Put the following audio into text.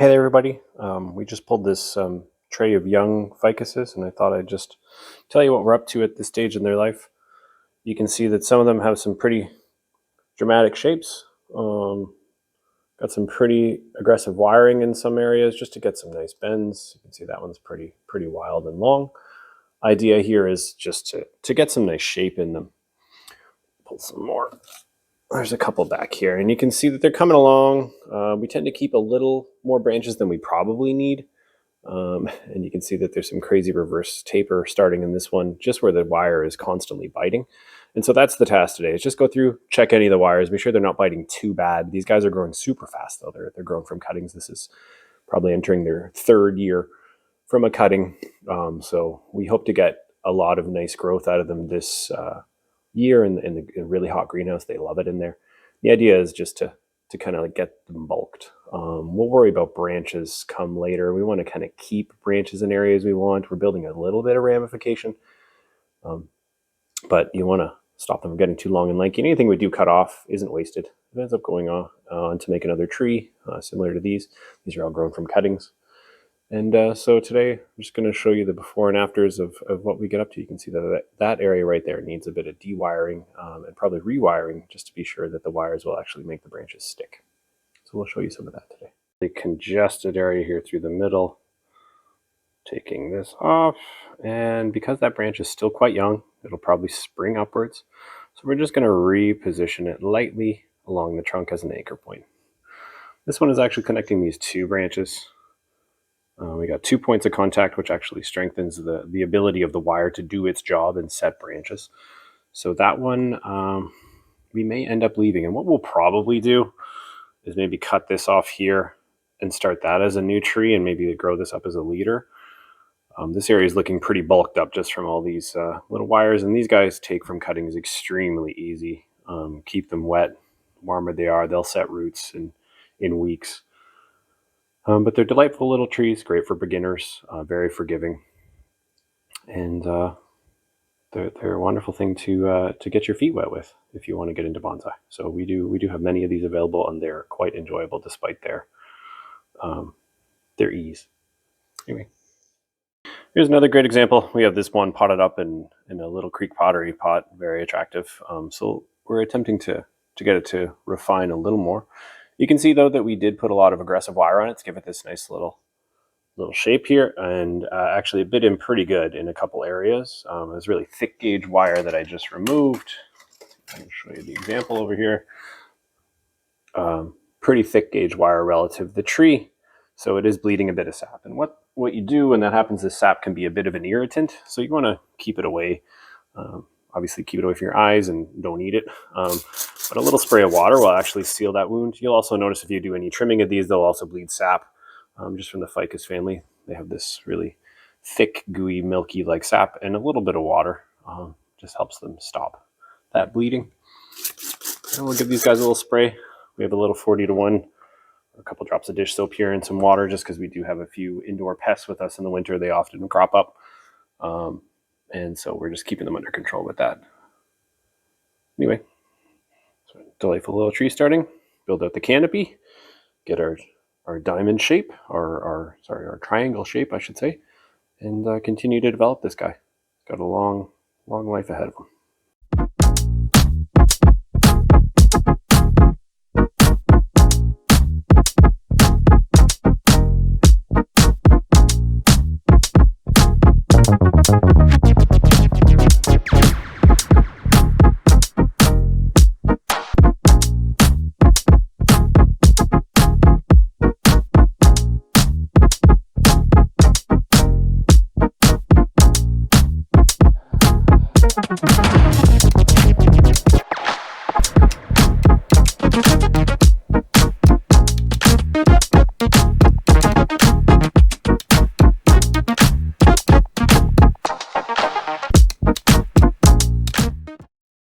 Hey there, everybody. We just pulled this tray of young ficuses, and I thought I'd just tell you what we're up to at this stage in their life. You can see that some of them have some pretty dramatic shapes. Got some pretty aggressive wiring in some areas just to get some nice bends. You can see that one's pretty wild and long. Idea here is just to get some nice shape in them. Pull some more. There's a couple back here, and you can see that they're coming along. We tend to keep a little more branches than we probably need. And you can see that there's some crazy reverse taper starting in this one, just where the wire is constantly biting. And so that's the task today, is just go through, check any of the wires, make sure they're not biting too bad. These guys are growing super fast, though. They're growing from cuttings. This is probably entering their third year from a cutting. So we hope to get a lot of nice growth out of them this year in the really hot greenhouse. They love it in there. The idea is just to kind of like get them bulked. We'll worry about branches come later. We want to kind of keep branches in areas we want. We're building a little bit of ramification, but you want to stop them from getting too long and lanky. Anything we do cut off isn't wasted. It ends up going on to make another tree similar to these. These are all grown from cuttings. And so today I'm just going to show you the before and afters of what we get up to. You can see that area right there needs a bit of dewiring and probably rewiring just to be sure that the wires will actually make the branches stick. So we'll show you some of that today. The congested area here through the middle, taking this off, and because that branch is still quite young, it'll probably spring upwards. So we're just going to reposition it lightly along the trunk as an anchor point. This one is actually connecting these two branches. We got 2 points of contact, which actually strengthens the ability of the wire to do its job and set branches. So that one we may end up leaving. And what we'll probably do is maybe cut this off here and start that as a new tree and maybe grow this up as a leader. This area is looking pretty bulked up just from all these little wires. And these guys take from cuttings extremely easy. Keep them wet. The warmer they are, they'll set roots in weeks. But they're delightful little trees, great for beginners, very forgiving, and they're a wonderful thing to get your feet wet with if you want to get into bonsai. So we do have many of these available, and they're quite enjoyable despite their ease. Anyway, here's another great example. We have this one potted up in a little creek pottery pot, very attractive. So we're attempting to get it to refine a little more. You can see, though, that we did put a lot of aggressive wire on it to give it this nice little shape here, and actually it bit in pretty good in a couple areas. It was really thick gauge wire that I just removed. I'll show you the example over here. Pretty thick gauge wire relative to the tree, so it is bleeding a bit of sap. And what you do when that happens is sap can be a bit of an irritant, so you want to keep it away. Obviously keep it away from your eyes and don't eat it. But a little spray of water will actually seal that wound. You'll also notice if you do any trimming of these, they'll also bleed sap. Just from the ficus family, they have this really thick, gooey, milky like sap, and a little bit of water just helps them stop that bleeding. And we'll give these guys a little spray. We have a little 40-to-1, a couple drops of dish soap here and some water, just because we do have a few indoor pests with us in the winter. They often crop up. And so we're just keeping them under control with that. Anyway, so delightful little tree starting. Build out the canopy, get our diamond shape, our triangle shape, I should say, and continue to develop this guy. Got a long life ahead of him.